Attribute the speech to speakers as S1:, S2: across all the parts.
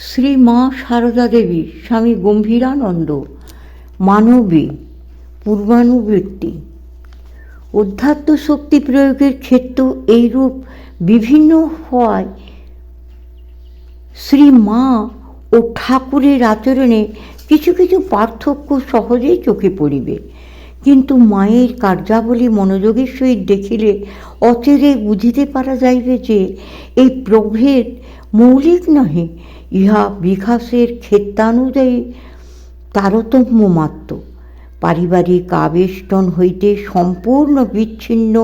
S1: শ্রী মা সারদা দেবী স্বামী গম্ভীরানন্দ মানবী পূর্বানুবৃত্তি। অধ্যাত্ম শক্তি প্রয়োগের ক্ষেত্র এইরূপ বিভিন্ন হওয়ায় শ্রী মা ও ঠাকুরের আচরণে কিছু কিছু পার্থক্য সহজেই চোখে পড়িবে, কিন্তু মায়ের কার্যাবলী মনোযোগের সহিত দেখিলে অচিরে বুঝিতে পারা যাইবে যে এই প্রভেদ মৌলিক নহে, ইহা বিকাশের ক্ষেত্রানুযায়ী তারতম্য মাত্র। পারিবারিক আবেষ্টন হইতে সম্পূর্ণ বিচ্ছিন্ন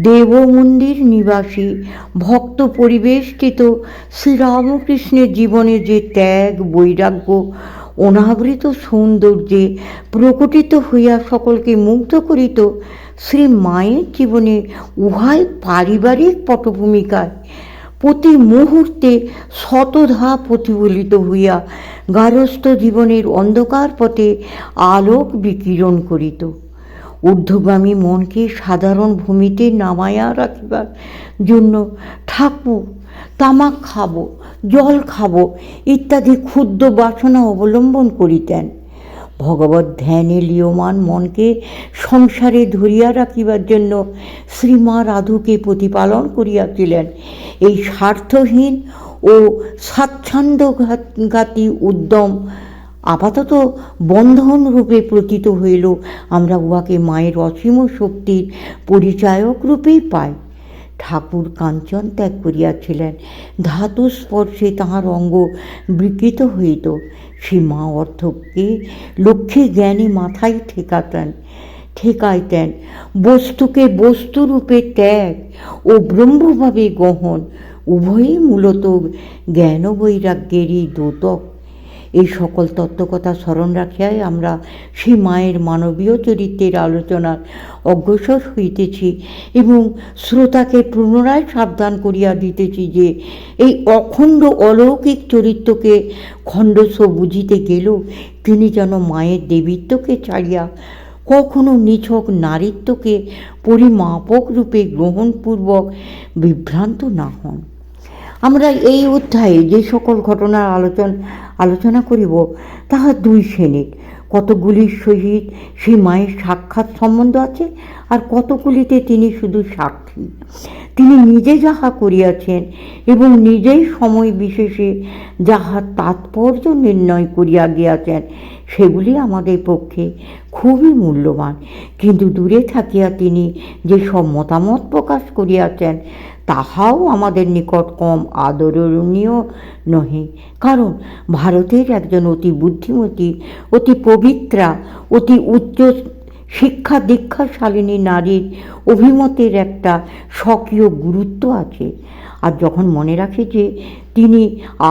S1: দেবমন্দির নিবাসী ভক্ত পরিবেষ্টিত শ্রীরামকৃষ্ণের জীবনে যে ত্যাগ বৈরাগ্য অনাবৃত সৌন্দর্যে প্রকটিত হইয়া সকলকে মুগ্ধ করিত, শ্রী মায়ের জীবনে উহাই পারিবারিক পটভূমিকায় প্রতি মুহূর্তে শতধা প্রতিফলিত হইয়া গারস্থ জীবনের অন্ধকার পথে আলোক বিকিরণ করিত। ঊর্ধ্বগামী মনকে সাধারণ ভূমিতে নামাইয়া রাখিবার জন্য ঠাকুর তামাক খাবো, জল খাবো ইত্যাদি ক্ষুদ্র বাসনা অবলম্বন করিতেন। ভগবত ধ্যানে লীয়মান মনকে সংসারে ধরিয়া রাখিবার জন্য শ্রীমা রাধুকে প্রতিপালন করিয়াছিলেন। এই স্বার্থহীন ও স্বাচ্ছন্দ্যঘাতী উদ্যম আপাতত বন্ধন রূপে প্রতীত হইল, আমরা উহাকে মায়ের অসীম শক্তির পরিচায়ক রূপেই পাই। ঠাকুর কাঞ্চন ত্যাগ করিয়াছিলেন, ধাতু স্পর্শে তাহার অঙ্গ বিকৃত হইত। সে মা অর্থকে লক্ষ্যে জ্ঞানে মাথায় ঠেকাইতেন। বস্তুকে বস্তুরূপে ত্যাগ ও ব্রহ্মভাবে গ্রহণ উভয়ই মূলত জ্ঞান বৈরাগ্যেরই দ্যোতক। এই সকল তত্ত্বকথা স্মরণ রাখিয়াই আমরা সেই মায়ের মানবীয় চরিত্রের আলোচনার অগ্রসর হইতেছি এবং শ্রোতাকে পুনরায় সাবধান করিয়া দিতেছি যে এই অখণ্ড অলৌকিক চরিত্রকে খণ্ডশ বুঝিতে গেলেও তিনি যেন মায়ের দেবীত্বকে ছাড়িয়া কখনো নিছক নারীত্বকে পরিমাপক রূপে গ্রহণপূর্বক বিভ্রান্ত না হন। আমরা এই অধ্যায়ে যে সকল ঘটনার আলোচনা করিব তাহা দুই শ্রেণীর। কতকগুলির সহিত সেই মায়ের সাক্ষাৎ সম্বন্ধ আছে, আর কতকগুলিতে তিনি শুধু সাক্ষী। তিনি নিজে যাহা করিয়াছেন এবং নিজেই সময় বিশেষে যাহা তাৎপর্য নির্ণয় করিয়া গিয়াছেন সেগুলি আমাদের পক্ষে খুবই মূল্যবান। কিন্তু দূরে থাকিয়া তিনি যেসব মতামত প্রকাশ করিয়াছেন তাহাও আমাদের নিকট কম আদরণীয় নহে, কারণ ভারতের একজন অতি বুদ্ধিমতী, অতি পবিত্রা, অতি উচ্চ শিক্ষা দীক্ষাশালিনী নারীর অভিমতের একটা স্বকীয় গুরুত্ব আছে। আর যখন মনে রাখি যে তিনি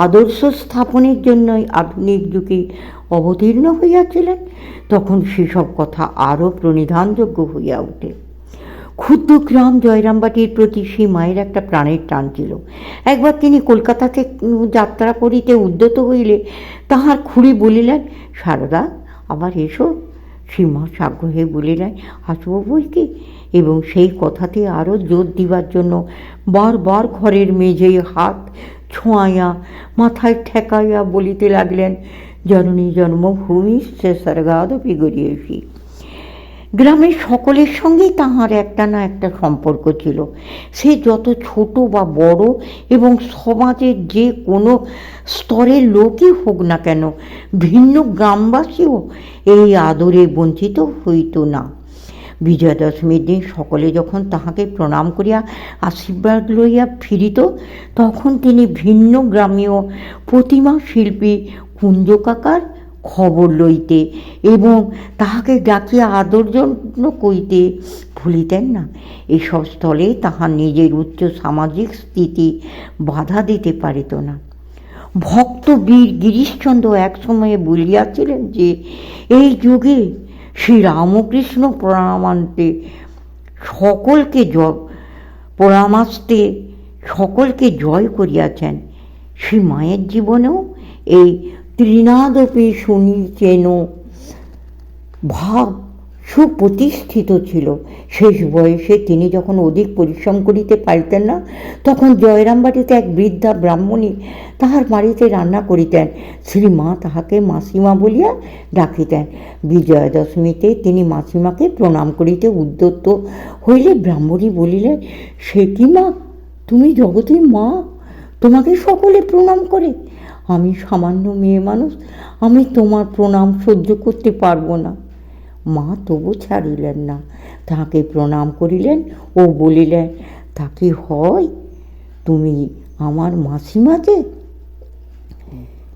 S1: আদর্শ স্থাপনের জন্যই আধুনিক যুগে অবতীর্ণ হইয়াছিলেন, তখন সেসব কথা আরও প্রণিধানযোগ্য হইয়া ওঠে। ক্ষুদ্র গ্রাম জয়রামবাটির প্রতি সেই মায়ের একটা প্রাণের টান ছিল। একবার তিনি কলকাতাতে যাত্রা করিতে উদ্যত হইলে তাহার খুড়ি বলিলেন, সারদা আবার এসো। সীমা সাগ্রহে বলিলেন, আসব বই কি, এবং সেই কথাতে আরও জোর দিবার জন্য বারবার ঘরের মেঝেয় হাত ছোঁয়াইয়া মাথায় ঠেকাইয়া বলিতে লাগলেন, জননী জন্মভূমি সে স্বর্গাদপি গরীয়সী। গ্রামের সকলের সঙ্গেই তাহার একটা না একটা সম্পর্ক ছিল। সে যত ছোট বা বড় এবং সমাজের যে কোনো স্তরের লোকই হোক না কেন, ভিন্ন গ্রামবাসীও এই আদরে বঞ্চিত হইত না। বিজয়া দশমীর দিন সকলে যখন তাহাকে প্রণাম করিয়া আশীর্বাদ লইয়া ফিরিত, তখন তিনি ভিন্ন গ্রামীয় প্রতিমা শিল্পী কুঞ্জ কাকার খবর লইতে এবং তাহাকে ডাকিয়া আদর জন্য কইতে ভুলিতেন না। এসব স্থলে তাহার নিজের উচ্চ সামাজিক স্থিতি বাধা দিতে পারিত না। ভক্ত বীর গিরিশচন্দ্র এক সময়ে বলিয়াছিলেন যে এই যুগে শ্রী রামকৃষ্ণ সকলকে জয় করিয়াছেন। শ্রী মায়ের জীবনেও এই ত্রিনাদপি শুনিছেন ভাব সুপ্রতিষ্ঠিত ছিল। শেষ বয়সে তিনি যখন অধিক পরিশ্রম করিতে পারিতেন না, তখন জয়রাম বাড়িতে এক বৃদ্ধা ব্রাহ্মণী তাহার বাড়িতে রান্না করিতেন। শ্রীমা তাহাকে মাসিমা বলিয়া ডাকিতেন। বিজয়া দশমীতে তিনি মাসিমাকে প্রণাম করিতে উদ্যত হইলে ব্রাহ্মণী বলিলেন, সে কি মা, তুমি জগতের মা, তোমাকে সকলে প্রণাম করে। আমি সামান্য মেয়ে মানুষ, আমি তোমার প্রণাম সহ্য করতে পারবো না। মা তবু ছাড়িলেন না, তাহাকে প্রণাম করিলেন ও বলিলেন, তা কি হয়, তুমি আমার মাসিমা যে?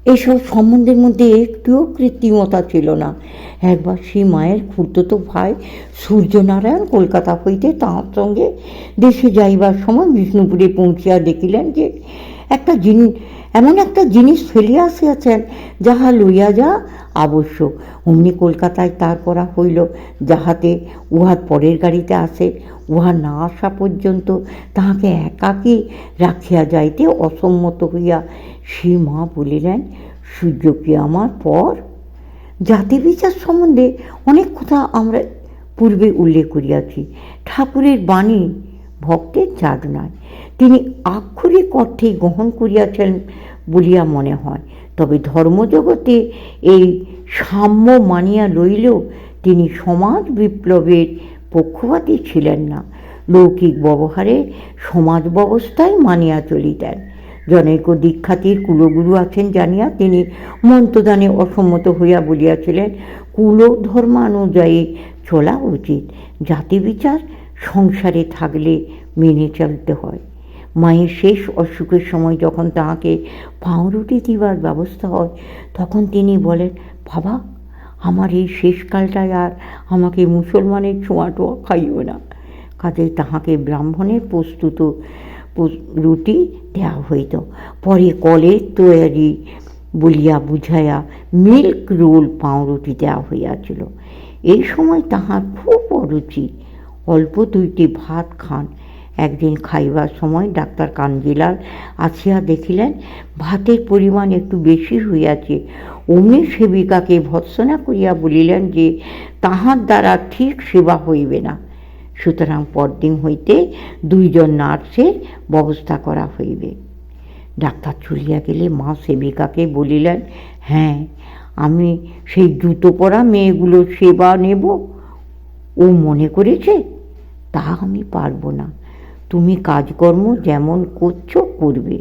S1: এসব সম্বন্ধের মধ্যে একটুও কৃত্রিমতা ছিল না। একবার সেই মায়ের খুড়তো ভাই সূর্যনারায়ণ কলকাতা হইতে তাঁর সঙ্গে দেশে যাইবার সময় বিষ্ণুপুরে পৌঁছিয়া দেখিলেন যে এমন একটা জিনিস ফেলিয়া আসিয়াছেন, যাহা লইয়া যা আবশ্যক। অমনি কলকাতায় তার করা হইল, যাহাতে উহার পরের গাড়িতে আসে। উহা না আসা পর্যন্ত তাহাকে একাকী রাখিয়া যাইতে অসম্মত হইয়া সে মা বলিলেন, সূর্য কি আমার পর? জাতি বিচার সম্বন্ধে অনেক কথা আমরা পূর্বে উল্লেখ করিয়াছি। ঠাকুরের বাণী ভক্তের জাত নয়, তিনি আক্ষরিক অর্থেই গ্রহণ করিয়াছেন বলিয়া মনে হয়। তবে ধর্মজগতে এই সাম্য মানিয়া লইলেও তিনি সমাজ বিপ্লবের পক্ষপাতী ছিলেন না। লৌকিক ব্যবহারে সমাজ ব্যবস্থায় মানিয়া চলিতেন। জনৈক দীক্ষাতির কুলগুরু আছেন জানিয়া তিনি মন্ত্রদানে অসম্মত হইয়া বলিয়াছিলেন, কুল ধর্মানুযায়ী চলা উচিত, জাতি বিচার সংসারে থাকলে মেনে চলতে হয়। মায়ের শেষ অসুখের সময় যখন তাহাকে পাউরুটি দিবার ব্যবস্থা হয়, তখন তিনি বলেন, বাবা, আমার এই শেষকালটায় আর আমাকে মুসলমানের ছোঁয়াটোয়া খাইও না। কাজে তাহাকে ব্রাহ্মণের প্রস্তুত রুটি দেওয়া হইত। পরে কলের তৈরি বলিয়া বুঝাইয়া মিল্ক রোল পাউরুটি দেওয়া হইয়াছিল। এই সময় তাহার খুব অরুচি, অল্প দুইটি ভাত খান। একদিন খাইবার সময় ডাক্তার কাঞ্জিলাল আসিয়া দেখিলেন ভাতের পরিমাণ একটু বেশি হইয়াছে। অমনি সেবিকাকে ভর্ৎসনা করিয়া বলিলেন যে তাহার দ্বারা ঠিক সেবা হইবে না, সুতরাং পরদিন হইতে 2 জন নার্সের ব্যবস্থা করা হইবে। ডাক্তার চলিয়া গেলে মা সেবিকাকে বলিলেন, হ্যাঁ, আমি সেই জুতো পরা মেয়েগুলোর সেবা নেব, ও মনে করেছে, তা আমি পারবো না। তুমি কাজকর্ম যেমন করছো করবে।